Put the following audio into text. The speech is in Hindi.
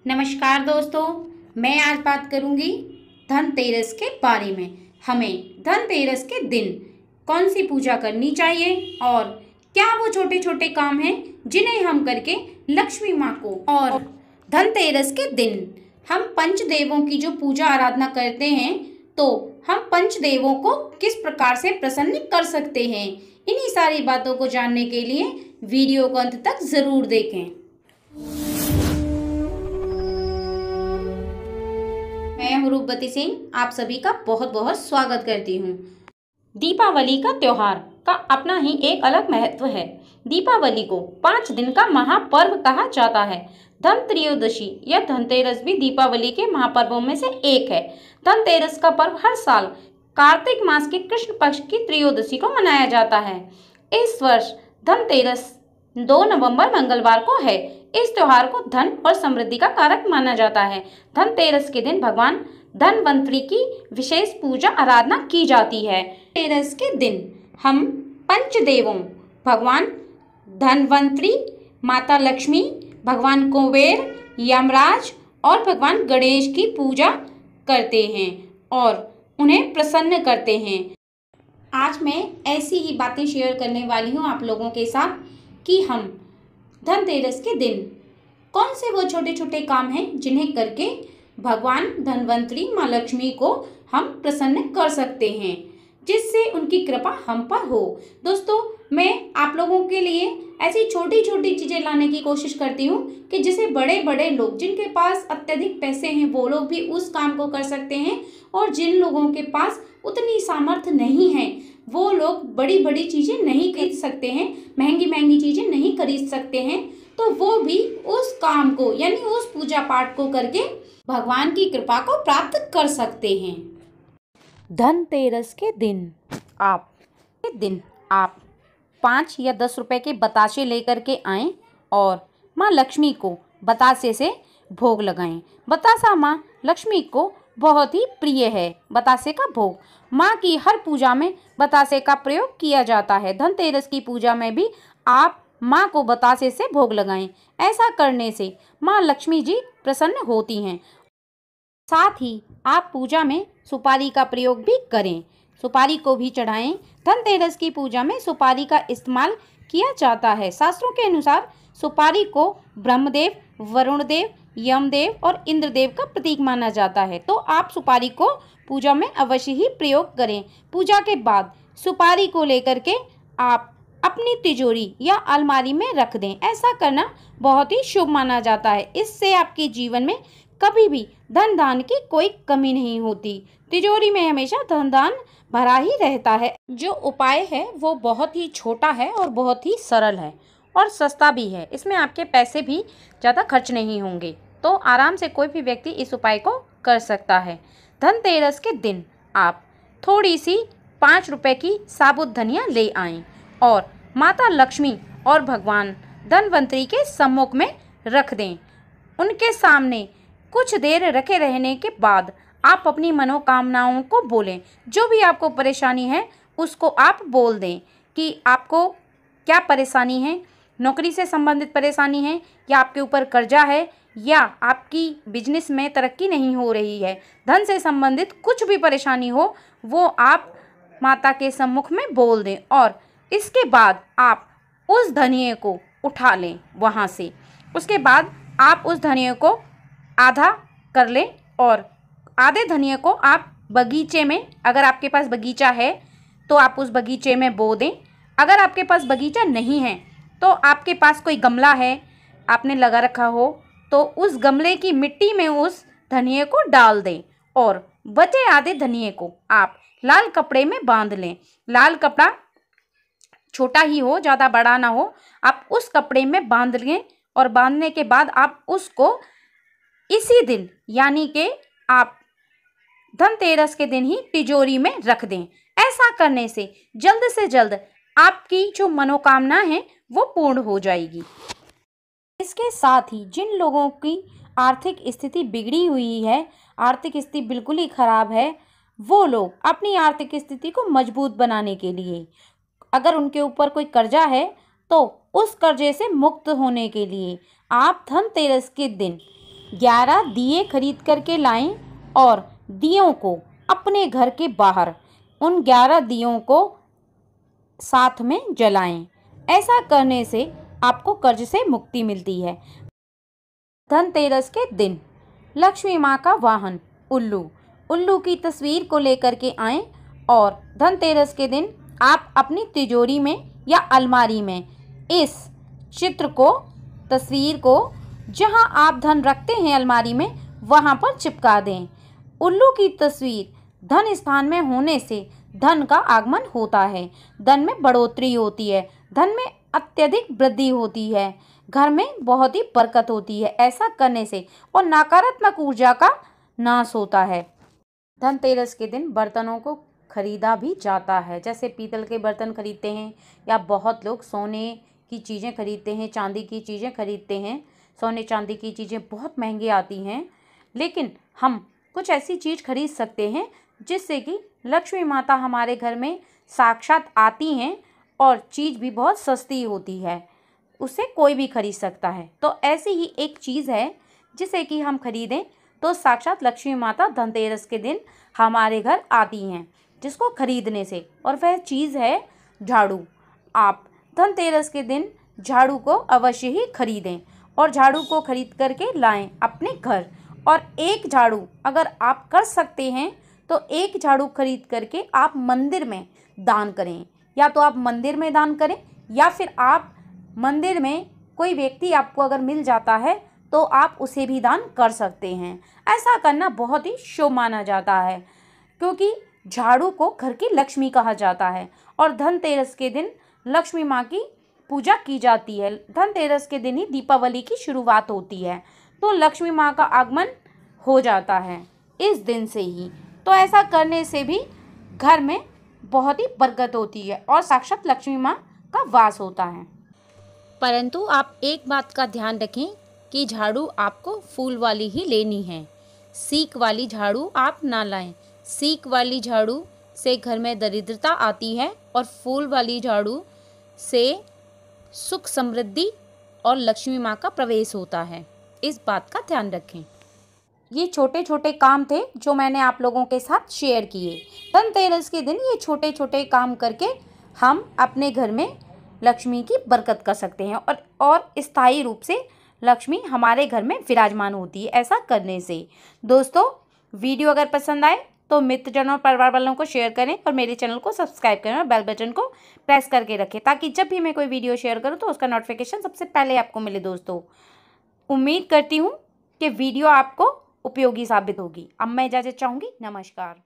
नमस्कार दोस्तों, मैं आज बात करूंगी धनतेरस के बारे में। हमें धनतेरस के दिन कौन सी पूजा करनी चाहिए और क्या वो छोटे छोटे काम हैं जिन्हें हम करके लक्ष्मी माँ को और धनतेरस के दिन हम पंचदेवों की जो पूजा आराधना करते हैं, तो हम पंचदेवों को किस प्रकार से प्रसन्न कर सकते हैं। इन्हीं सारी बातों को जानने के लिए वीडियो को अंत तक जरूर देखें। मैं हूँ रूपवती सिंह, आप सभी का बहुत बहुत स्वागत करती हूँ। दीपावली का त्योहार का अपना ही एक अलग महत्व है। दीपावली को 5 दिन का महापर्व कहा जाता है। धनत्रयोदशी या धनतेरस भी दीपावली के महापर्वों में से एक है। धनतेरस का पर्व हर साल कार्तिक मास के कृष्ण पक्ष की त्रयोदशी को मनाया जाता है। इस वर्ष धनतेरस 2 नवंबर मंगलवार को है। इस त्योहार को धन और समृद्धि का कारक माना जाता है। धनतेरस के दिन भगवान धनवंतरी की विशेष पूजा आराधना की जाती है। धनतेरस के दिन हम पंचदेवों भगवान धनवंतरी, माता लक्ष्मी, भगवान कुबेर, यमराज और भगवान गणेश की पूजा करते हैं और उन्हें प्रसन्न करते हैं। आज मैं ऐसी ही बातें शेयर करने वाली हूँ आप लोगों के साथ कि हम धनतेरस के दिन कौन से वो छोटे छोटे काम हैं जिन्हें करके भगवान धनवंतरी माँ लक्ष्मी को हम प्रसन्न कर सकते हैं, जिससे उनकी कृपा हम पर हो। दोस्तों, मैं आप लोगों के लिए ऐसी छोटी छोटी चीज़ें लाने की कोशिश करती हूँ कि जिसे बड़े बड़े लोग, जिनके पास अत्यधिक पैसे हैं, वो लोग भी उस काम को कर सकते हैं, और जिन लोगों के पास उतनी सामर्थ्य नहीं है, वो लोग बड़ी बड़ी चीज़ें नहीं खरीद सकते हैं, महंगी महंगी चीज़ें नहीं खरीद सकते हैं, तो वो भी उस काम को यानी उस पूजा पाठ को करके भगवान की कृपा को प्राप्त कर सकते हैं। धनतेरस के दिन आप 5 या 10 रुपए के बताशे लेकर के आएं और माँ लक्ष्मी को बतासे से भोग लगाएं। बतासा माँ लक्ष्मी को बहुत ही प्रिय है। बतासे का भोग, माँ की हर पूजा में बतासे का प्रयोग किया जाता है। धनतेरस की पूजा में भी आप माँ को बतासे से भोग लगाएं। ऐसा करने से माँ लक्ष्मी जी प्रसन्न होती हैं। साथ ही आप पूजा में सुपारी का प्रयोग भी करें, सुपारी को भी चढ़ाएं। धनतेरस की पूजा में सुपारी का इस्तेमाल किया जाता है। शास्त्रों के अनुसार सुपारी को ब्रह्मदेव, वरुण देव, यमदेव और इंद्रदेव का प्रतीक माना जाता है, तो आप सुपारी को पूजा में अवश्य ही प्रयोग करें। पूजा के बाद सुपारी को लेकर के आप अपनी तिजोरी या अलमारी में रख दें। ऐसा करना बहुत ही शुभ माना जाता है। इससे आपके जीवन में कभी भी धन दान की कोई कमी नहीं होती। तिजोरी में हमेशा धन दान भरा ही रहता है। जो उपाय है वो बहुत ही छोटा है और बहुत ही सरल है और सस्ता भी है। इसमें आपके पैसे भी ज़्यादा खर्च नहीं होंगे, तो आराम से कोई भी व्यक्ति इस उपाय को कर सकता है। धनतेरस के दिन आप थोड़ी सी 5 रुपए की साबुत धनिया ले आएं और माता लक्ष्मी और भगवान धनवंतरी के सम्मुख में रख दें। उनके सामने कुछ देर रखे रहने के बाद आप अपनी मनोकामनाओं को बोलें। जो भी आपको परेशानी है उसको आप बोल दें कि आपको क्या परेशानी है, नौकरी से संबंधित परेशानी है, या आपके ऊपर कर्जा है, या आपकी बिजनेस में तरक्की नहीं हो रही है, धन से संबंधित कुछ भी परेशानी हो, वो आप माता के सम्मुख में बोल दें। और इसके बाद आप उस धनिये को उठा लें वहाँ से। उसके बाद आप उस धनिये को आधा कर लें और आधे धनिये को आप बगीचे में, अगर आपके पास बगीचा है तो आप उस बगीचे में बो दें। अगर आपके पास बगीचा नहीं है तो आपके पास कोई गमला है आपने लगा रखा हो, तो उस गमले की मिट्टी में उस धनिये को डाल दें और बचे आधे धनिये को आप लाल कपड़े में बांध लें। लाल कपड़ा छोटा ही हो, ज़्यादा बड़ा ना हो। आप उस कपड़े में बांध लें और बांधने के बाद आप उसको इसी दिन यानी कि आप धनतेरस के दिन ही तिजोरी में रख दें। ऐसा करने से जल्द आपकी जो मनोकामना है वो पूर्ण हो जाएगी। इसके साथ ही जिन लोगों की आर्थिक स्थिति बिगड़ी हुई है, आर्थिक स्थिति बिल्कुल ही खराब है, वो लोग अपनी आर्थिक स्थिति को मजबूत बनाने के लिए, अगर उनके ऊपर कोई कर्जा है तो उस कर्जे से मुक्त होने के लिए आप धनतेरस के दिन 11 दिए खरीद करके लाएं और दियों को अपने घर के बाहर उन 11 दियों को साथ में जलाएं। ऐसा करने से आपको कर्ज से मुक्ति मिलती है। धनतेरस के दिन लक्ष्मी माँ का वाहन उल्लू की तस्वीर को लेकर के आएं और धनतेरस के दिन आप अपनी तिजोरी में या अलमारी में इस चित्र को, तस्वीर को, जहां आप धन रखते हैं अलमारी में, वहां पर चिपका दें। उल्लू की तस्वीर धन स्थान में होने से धन का आगमन होता है, धन में बढ़ोतरी होती है, धन में अत्यधिक वृद्धि होती है, घर में बहुत ही बरकत होती है। ऐसा करने से और नकारात्मक ऊर्जा का नाश होता है। धनतेरस के दिन बर्तनों को खरीदा भी जाता है, जैसे पीतल के बर्तन खरीदते हैं या बहुत लोग सोने की चीज़ें खरीदते हैं, चांदी की चीज़ें खरीदते हैं। सोने चांदी की चीज़ें बहुत महंगी आती हैं, लेकिन हम कुछ ऐसी चीज़ खरीद सकते हैं जिससे कि लक्ष्मी माता हमारे घर में साक्षात आती हैं और चीज़ भी बहुत सस्ती होती है, उसे कोई भी खरीद सकता है। तो ऐसी ही एक चीज़ है जिसे कि हम खरीदें तो साक्षात लक्ष्मी माता धनतेरस के दिन हमारे घर आती हैं, जिसको खरीदने से, और वह चीज़ है झाड़ू। आप धनतेरस के दिन झाड़ू को अवश्य ही खरीदें और झाड़ू को खरीद करके लाएं अपने घर। और एक झाड़ू अगर आप कर सकते हैं तो एक झाड़ू खरीद करके आप मंदिर में दान करें, या तो आप मंदिर में दान करें या फिर आप मंदिर में कोई व्यक्ति आपको अगर मिल जाता है तो आप उसे भी दान कर सकते हैं। ऐसा करना बहुत ही शुभ माना जाता है, क्योंकि झाड़ू को घर की लक्ष्मी कहा जाता है और धनतेरस के दिन लक्ष्मी माँ की पूजा की जाती है। धनतेरस के दिन ही दीपावली की शुरुआत होती है, तो लक्ष्मी माँ का आगमन हो जाता है इस दिन से ही। तो ऐसा करने से भी घर में बहुत ही बरकत होती है और साक्षात लक्ष्मी माँ का वास होता है। परंतु आप एक बात का ध्यान रखें कि झाड़ू आपको फूल वाली ही लेनी है, सीक वाली झाड़ू आप ना लाएं। सीक वाली झाड़ू से घर में दरिद्रता आती है और फूल वाली झाड़ू से सुख समृद्धि और लक्ष्मी माँ का प्रवेश होता है। इस बात का ध्यान रखें। ये छोटे छोटे काम थे जो मैंने आप लोगों के साथ शेयर किए। धनतेरस के दिन ये छोटे छोटे काम करके हम अपने घर में लक्ष्मी की बरकत कर सकते हैं और स्थायी रूप से लक्ष्मी हमारे घर में विराजमान होती है ऐसा करने से। दोस्तों, वीडियो अगर पसंद आए तो मित्रजनों और परिवार वालों को शेयर करें और मेरे चैनल को सब्सक्राइब करें और बेल बटन को प्रेस करके रखें, ताकि जब भी मैं कोई वीडियो शेयर करूं तो उसका नोटिफिकेशन सबसे पहले आपको मिले। दोस्तों, उम्मीद करती हूं कि वीडियो आपको उपयोगी साबित होगी। अब मैं इजाज़त चाहूँगी। नमस्कार।